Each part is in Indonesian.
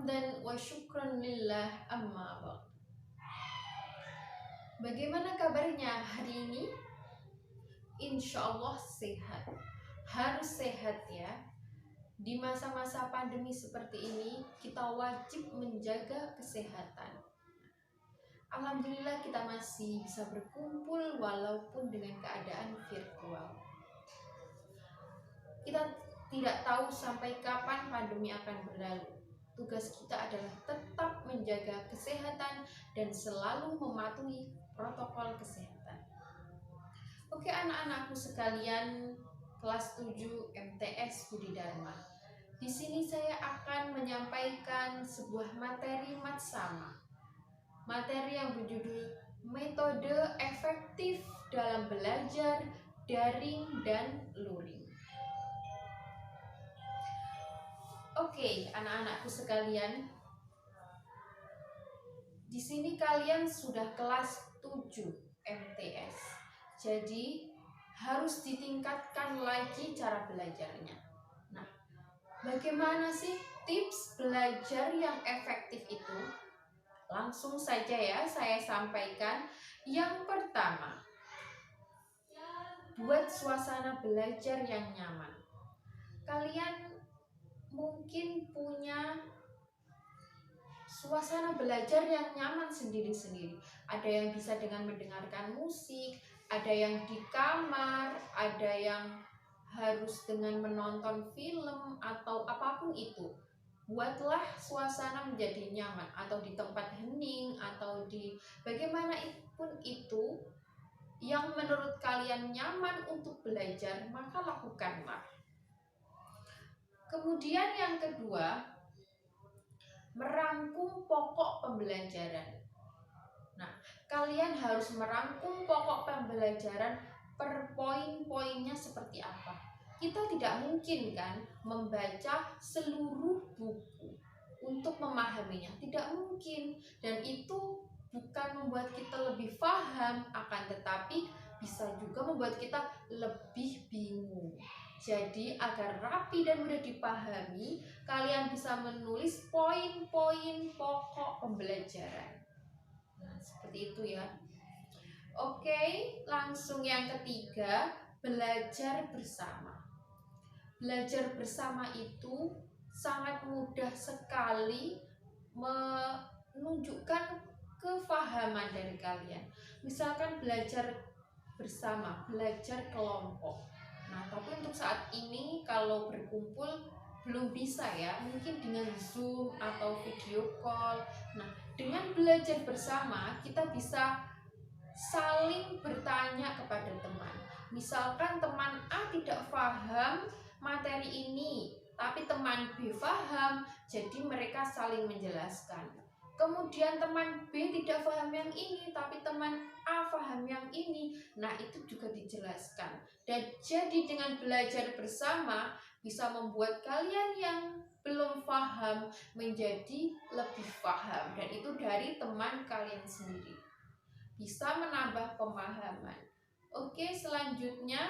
Hamdan wa syukran lillah amma ba'd. Bagaimana kabarnya hari ini? Insya Allah sehat. Harus sehat ya. Di masa-masa pandemi seperti ini, kita wajib menjaga kesehatan. Alhamdulillah kita masih bisa berkumpul walaupun dengan keadaan virtual. Kita tidak tahu sampai kapan pandemi akan berlalu. Tugas kita adalah tetap menjaga kesehatan dan selalu mematuhi protokol kesehatan. Oke anak-anakku sekalian, kelas 7 MTS Budi Dharma. Di sini saya akan menyampaikan sebuah materi matsama. Materi yang berjudul Metode Efektif dalam Belajar Daring dan Luring. Oke, anak-anakku sekalian. Di sini kalian sudah kelas 7 MTS. Jadi harus ditingkatkan lagi cara belajarnya. Nah, bagaimana sih tips belajar yang efektif itu? Langsung saja ya saya sampaikan. Yang pertama, buat suasana belajar yang nyaman. Kalian mungkin punya suasana belajar yang nyaman sendiri-sendiri. Ada yang bisa dengan mendengarkan musik, ada yang di kamar, ada yang harus dengan menonton film atau apapun itu. Buatlah suasana menjadi nyaman, atau di tempat hening, atau di bagaimanapun itu yang menurut kalian nyaman untuk belajar, maka lakukanlah. Kemudian yang kedua, merangkum pokok pembelajaran. Nah, kalian harus merangkum pokok pembelajaran per poin-poinnya seperti apa. Kita tidak mungkin kan membaca seluruh buku untuk memahaminya, tidak mungkin. Dan itu bukan membuat kita lebih paham, akan tetapi bisa juga membuat kita lebih bingung. Jadi agar rapi dan mudah dipahami, kalian bisa menulis poin-poin pokok pembelajaran. Nah, seperti itu ya. Oke, langsung yang ketiga, belajar bersama. Belajar bersama itu sangat mudah sekali menunjukkan kefahaman dari kalian. Misalkan belajar bersama, belajar kelompok. Nah, tapi untuk saat ini kalau berkumpul belum bisa ya, mungkin dengan Zoom atau video call. Nah, dengan belajar bersama kita bisa saling bertanya kepada teman. Misalkan teman A tidak paham materi ini, tapi teman B paham, jadi mereka saling menjelaskan. Kemudian teman B tidak paham yang ini, tapi teman A paham yang ini. Nah, itu juga dijelaskan. Dan jadi dengan belajar bersama bisa membuat kalian yang belum paham menjadi lebih paham. Dan itu dari teman kalian sendiri. Bisa menambah pemahaman. Oke, selanjutnya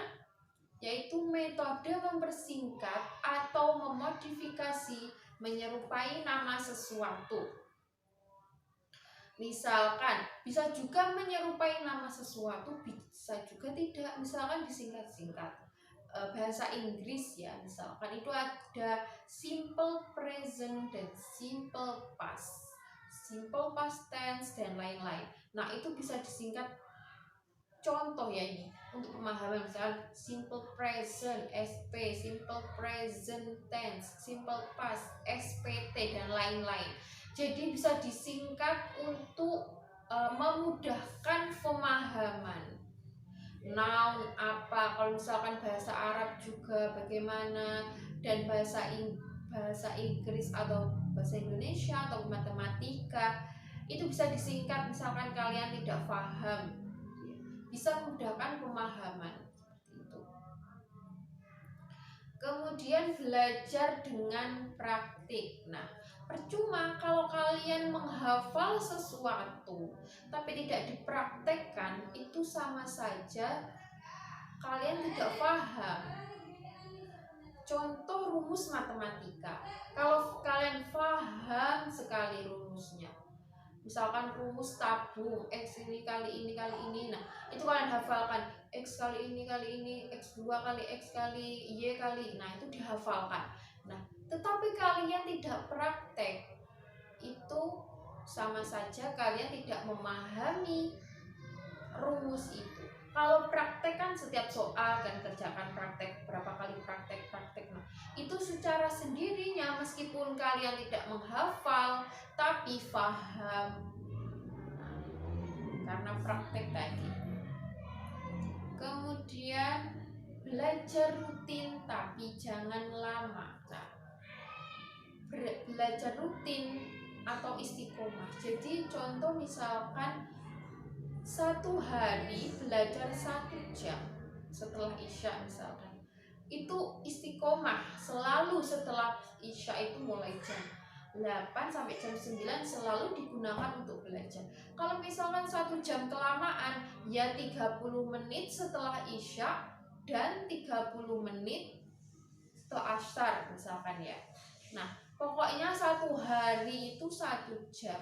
yaitu metode mempersingkat atau memodifikasi menyerupai nama sesuatu. Misalkan bisa juga menyerupai nama sesuatu, bisa juga tidak. Misalkan disingkat-singkat. Bahasa Inggris ya, misalkan itu ada simple present dan simple past, simple past tense dan lain-lain. Nah, itu bisa disingkat. Contoh ya ini untuk pemahaman, misalkan simple present SP, simple present tense, simple past SPT dan lain-lain. Jadi bisa disingkat untuk memudahkan pemahaman. Noun apa, kalau misalkan bahasa Arab juga bagaimana, dan bahasa Inggris atau bahasa Indonesia atau matematika itu bisa disingkat. Misalkan kalian tidak paham, bisa memudahkan pemahaman itu. Kemudian belajar dengan praktik. Nah, percuma kalau kalian menghafal sesuatu tapi tidak dipraktekkan, itu sama saja kalian tidak paham. contoh rumus matematika. Kalau kalian paham sekali rumusnya, misalkan rumus tabung X ini kali ini kali ini, nah itu kalian hafalkan, X kali ini X2 kali X kali Y kali, nah itu dihafalkan. Nah tetapi kalian tidak praktek, itu sama saja kalian tidak memahami rumus itu. Kalau praktek kan setiap soal kan kerjakan praktek, berapa kali praktek. Nah itu secara sendirinya meskipun kalian tidak menghafal tapi paham, karena praktek tadi. Kemudian belajar rutin tapi jangan lama. Nah, belajar rutin atau istiqomah. Jadi contoh misalkan satu hari belajar 1 jam setelah isya misalkan, itu istiqomah selalu setelah isya itu mulai jam 8 sampai jam 9 selalu digunakan untuk belajar. Kalau misalkan 1 jam kelamaan, ya 30 menit setelah isya dan 30 menit setelah asar misalkan ya. Nah pokoknya satu hari itu 1 jam.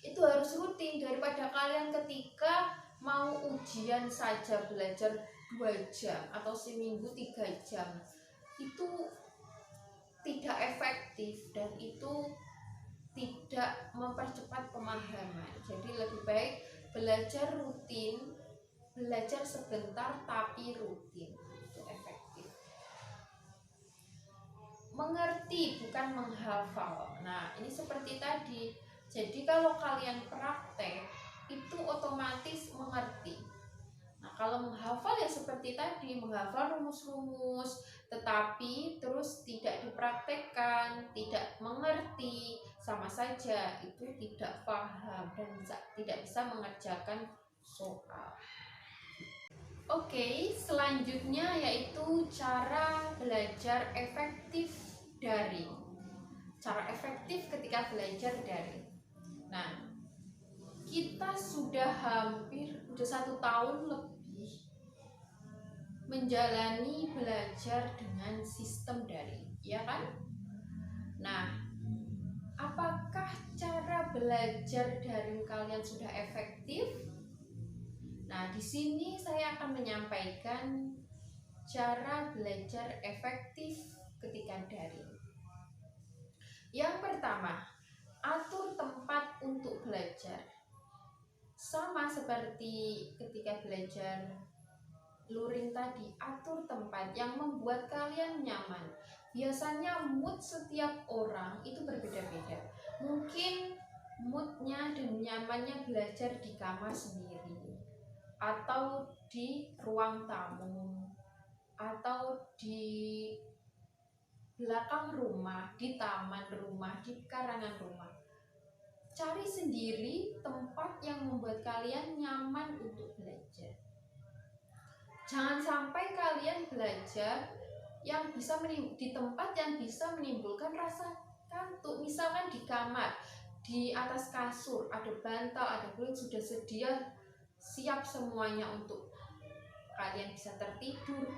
Itu harus rutin, daripada kalian ketika mau ujian saja belajar 2 jam atau seminggu 3 jam, itu tidak efektif dan itu tidak mempercepat pemahaman. Jadi lebih baik belajar rutin, belajar sebentar tapi rutin, itu efektif. Mengerti bukan menghafal. Nah ini seperti tadi, jadi kalau kalian praktek itu otomatis mengerti. Nah kalau menghafal ya seperti tadi, menghafal rumus-rumus tetapi terus tidak dipraktekkan, tidak mengerti, sama saja itu tidak paham dan tidak bisa mengerjakan soal. Oke, selanjutnya yaitu cara belajar efektif daring. Cara efektif ketika belajar daring. Nah, kita sudah hampir 1 tahun lebih menjalani belajar dengan sistem daring, ya kan? Nah, apakah cara belajar daring kalian sudah efektif? Nah, di sini saya akan menyampaikan cara belajar efektif ketika daring. Yang pertama, atur tempat untuk belajar. Sama seperti ketika belajar luring tadi, atur tempat yang membuat kalian nyaman. Biasanya mood setiap orang itu berbeda-beda. Mungkin moodnya dan nyamannya belajar di kamar sendiri, atau di ruang tamu, atau di belakang rumah, di taman rumah, di karangan rumah. Cari sendiri tempat yang membuat kalian nyaman untuk belajar. Jangan sampai kalian belajar yang bisa di tempat yang bisa menimbulkan rasa kantuk. Misalkan di kamar, di atas kasur ada bantal, ada guling, sudah sedia siap semuanya untuk kalian bisa tertidur.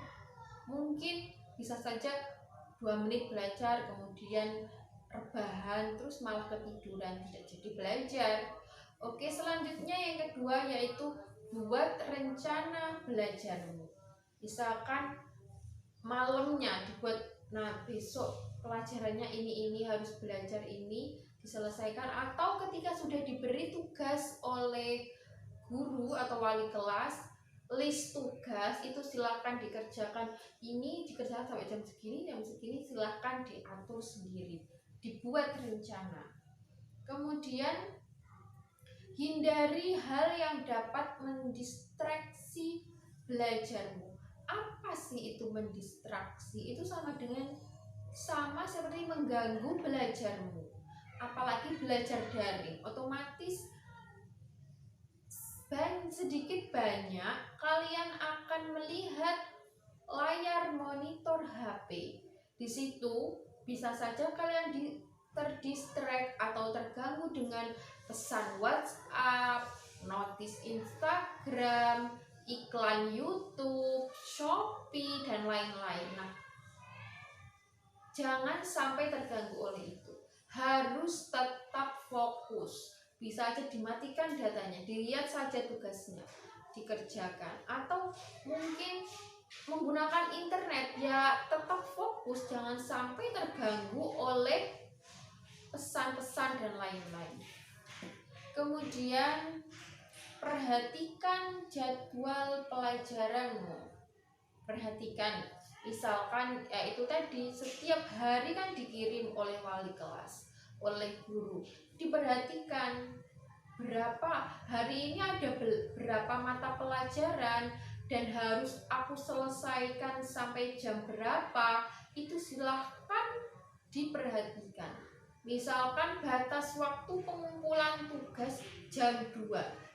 Mungkin bisa saja 2 menit belajar kemudian rebahan terus malah ketiduran, tidak jadi belajar. Oke, selanjutnya yang kedua yaitu buat rencana belajarmu. Misalkan malamnya dibuat, nah besok pelajarannya ini harus belajar ini, diselesaikan. Atau ketika sudah diberi tugas oleh guru atau wali kelas, list tugas itu silahkan dikerjakan. Ini dikerjakan sampai jam segini silahkan diatur sendiri, dibuat rencana. Kemudian hindari hal yang dapat mendistraksi belajarmu. Apa sih itu mendistraksi? Itu sama seperti mengganggu belajarmu. Apalagi belajar daring, otomatis sedikit banyak kalian akan melihat layar monitor HP. Di situ bisa saja kalian terdistract atau terganggu dengan pesan WhatsApp, notis Instagram, iklan YouTube, Shopee, dan lain-lain. Nah, Jangan sampai terganggu oleh itu. Harus tetap fokus. Bisa aja dimatikan datanya, dilihat saja tugasnya, dikerjakan. Atau mungkin menggunakan internet, ya tetap fokus, jangan sampai terganggu oleh pesan-pesan dan lain-lain. Kemudian perhatikan jadwal pelajaranmu. Perhatikan, misalkan ya itu tadi, setiap hari kan dikirim oleh wali kelas, oleh guru. Diperhatikan berapa hari ini ada berapa mata pelajaran dan harus aku selesaikan sampai jam berapa, itu silahkan diperhatikan. Misalkan batas waktu pengumpulan tugas jam 2,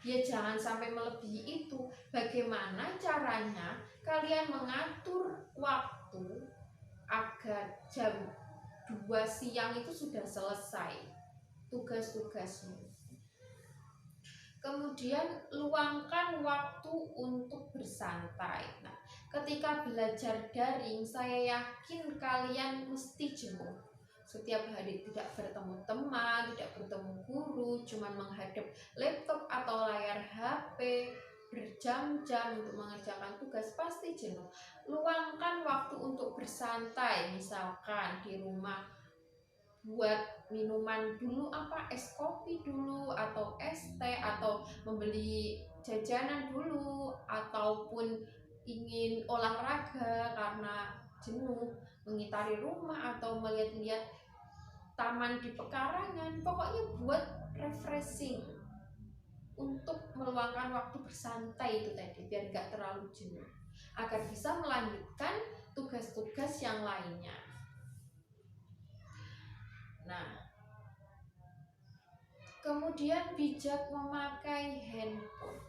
ya jangan sampai melebihi itu. Bagaimana caranya kalian mengatur waktu agar jam 2 siang itu sudah selesai tugas-tugasmu. Kemudian luangkan waktu untuk bersantai. Nah, ketika belajar daring, saya yakin kalian mesti jenuh. Setiap hari tidak bertemu teman, tidak bertemu guru, cuma menghadap laptop atau layar HP berjam-jam untuk mengerjakan tugas, pasti jenuh. Luangkan waktu untuk bersantai, misalkan di rumah buat minuman dulu, es kopi dulu atau es teh, atau membeli jajanan dulu, ataupun ingin olahraga karena jenuh, mengitari rumah atau melihat-lihat taman di pekarangan. Pokoknya buat refreshing untuk meluangkan waktu bersantai itu tadi, biar gak terlalu jenuh, agar bisa melanjutkan tugas-tugas yang lainnya. Nah, kemudian bijak memakai handphone.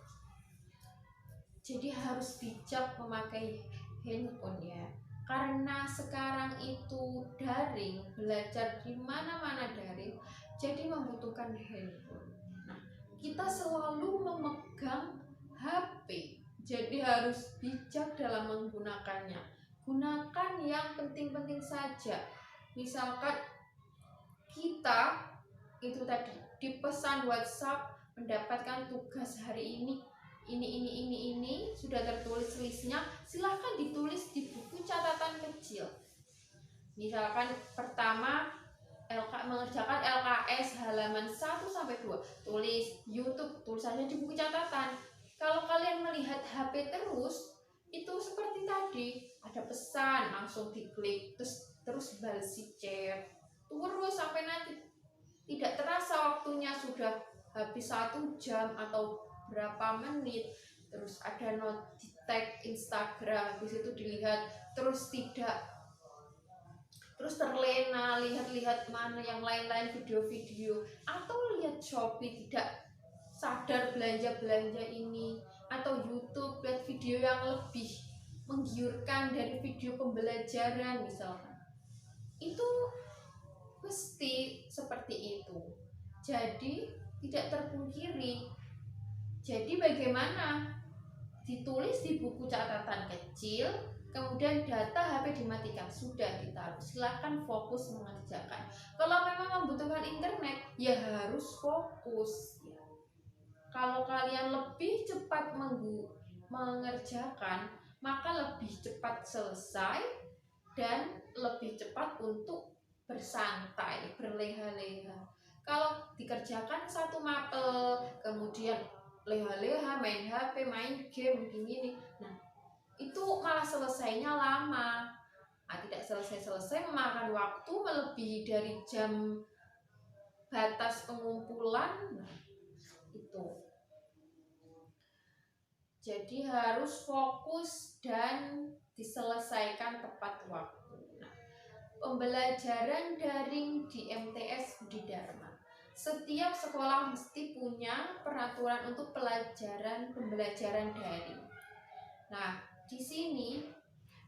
Jadi harus bijak memakai handphone ya. Karena sekarang itu daring, belajar di mana-mana daring, jadi membutuhkan handphone. Nah, kita selalu memegang HP, jadi harus bijak dalam menggunakannya. Gunakan yang penting-penting saja. Misalkan kita itu tadi di pesan WhatsApp mendapatkan tugas hari ini sudah tertulis listnya, silahkan ditulis di buku catatan kecil. Misalkan pertama mengerjakan LKS halaman 1-2, tulis YouTube, tulisannya di buku catatan. Kalau kalian melihat HP terus, itu seperti tadi, ada pesan langsung diklik, terus balesi chat terus sampai nanti tidak terasa waktunya sudah habis 1 jam atau berapa menit. Terus ada di tag Instagram, habis itu dilihat, terus terlena lihat-lihat mana yang lain-lain video-video, atau lihat Shopee tidak sadar belanja ini, atau YouTube lihat video yang lebih menggiurkan dari video pembelajaran misalkan. Itu mesti seperti itu. Jadi tidak terpungkiri. Jadi bagaimana? Ditulis di buku catatan kecil, kemudian data HP dimatikan, sudah ditaruh. Silakan fokus mengerjakan. Kalau memang membutuhkan internet, ya harus fokus. Kalau kalian lebih cepat mengerjakan, maka lebih cepat selesai dan lebih cepat untuk bersantai, berleha-leha. Kalau dikerjakan satu mapel, kemudian leha-leha, main HP, main game, begini, nah itu malah selesainya lama. Tidak selesai-selesai, memakan waktu melebihi dari jam batas pengumpulan. Nah, itu. Jadi harus fokus dan diselesaikan tepat waktu. Nah, pembelajaran daring di MTS Budi Dharma. Setiap sekolah mesti punya peraturan untuk pembelajaran daring. Nah, di sini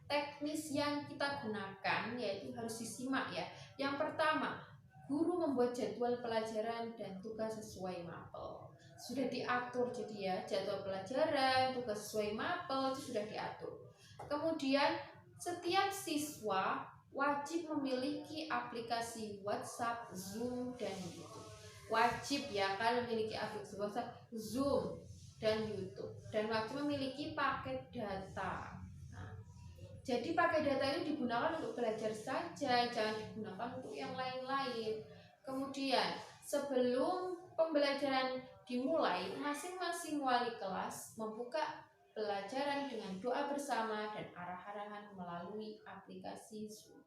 teknis yang kita gunakan yaitu harus disimak ya. Yang pertama, guru membuat jadwal pelajaran dan tugas sesuai mapel. Sudah diatur jadi ya, jadwal pelajaran, tugas sesuai mapel itu sudah diatur. Kemudian setiap siswa wajib memiliki aplikasi WhatsApp, Zoom, dan YouTube. Wajib ya kan memiliki aplikasi WhatsApp, Zoom, dan YouTube, dan wajib memiliki paket data. Nah, jadi paket data ini digunakan untuk belajar saja, jangan digunakan untuk yang lain-lain. Kemudian sebelum pembelajaran dimulai, masing-masing wali kelas membuka pelajaran dengan doa bersama dan arah-arahan melalui aplikasi Zoom.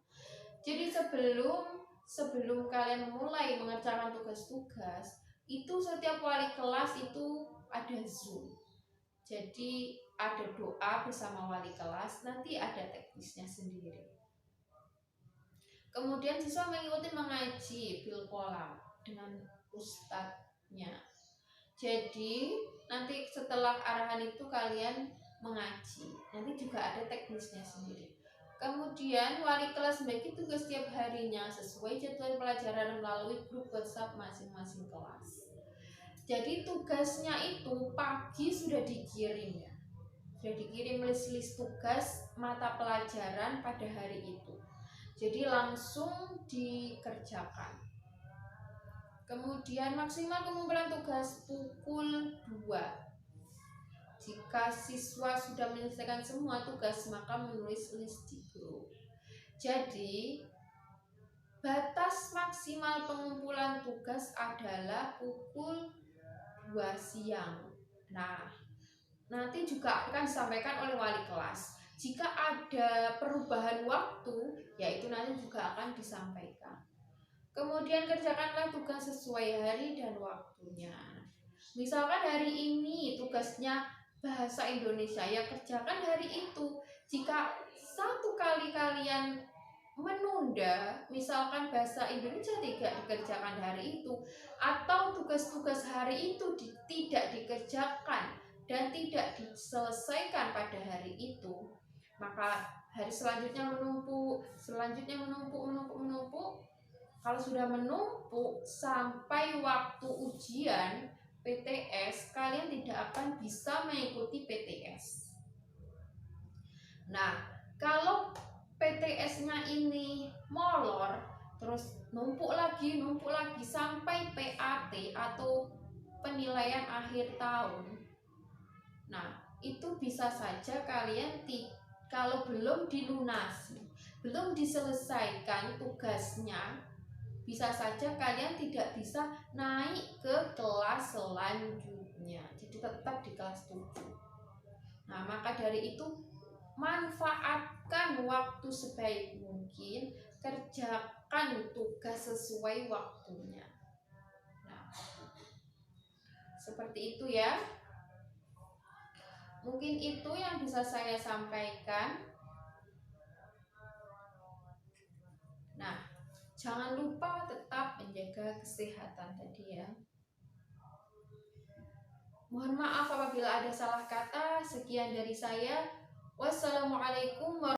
Jadi sebelum kalian mulai mengerjakan tugas-tugas, itu setiap wali kelas itu ada Zoom. Jadi ada doa bersama wali kelas, nanti ada teknisnya sendiri. Kemudian siswa mengikuti mengaji bil kolam dengan ustadznya. Jadi nanti setelah arahan itu kalian mengaji, nanti juga ada teknisnya sendiri. Kemudian wali kelas membagi tugas setiap harinya sesuai jadwal pelajaran melalui grup WhatsApp masing-masing kelas. Jadi tugasnya itu pagi sudah dikirim ya, sudah dikirim list tugas mata pelajaran pada hari itu. Jadi langsung dikerjakan. Kemudian maksimal pengumpulan tugas pukul 2. Jika siswa sudah menyelesaikan semua tugas, maka menulis list di grup. Jadi batas maksimal pengumpulan tugas adalah pukul 2 siang. Nah, nanti juga akan disampaikan oleh wali kelas. Jika ada perubahan waktu, yaitu nanti juga akan disampaikan. Kemudian kerjakanlah tugas sesuai hari dan waktunya. Misalkan hari ini tugasnya bahasa Indonesia, ya kerjakan hari itu. Jika satu kali kalian menunda, misalkan bahasa Indonesia tidak dikerjakan hari itu, atau tugas-tugas hari itu tidak dikerjakan dan tidak diselesaikan pada hari itu, maka hari selanjutnya menumpuk. Kalau sudah menumpuk sampai waktu ujian PTS, kalian tidak akan bisa mengikuti PTS. Nah, kalau PTS-nya ini molor, terus numpuk lagi sampai PAT atau penilaian akhir tahun. Nah, itu bisa saja kalian kalau belum dilunasi, belum diselesaikan tugasnya, bisa saja kalian tidak bisa naik ke kelas selanjutnya. Jadi tetap di kelas 7. Nah, maka dari itu manfaatkan waktu sebaik mungkin, kerjakan tugas sesuai waktunya. Nah, seperti itu ya. Mungkin itu yang bisa saya sampaikan. Nah, jangan lupa tetap menjaga kesehatan tadi ya. Mohon maaf apabila ada salah kata. Sekian dari saya. Wassalamualaikum warahmatullahi wabarakatuh.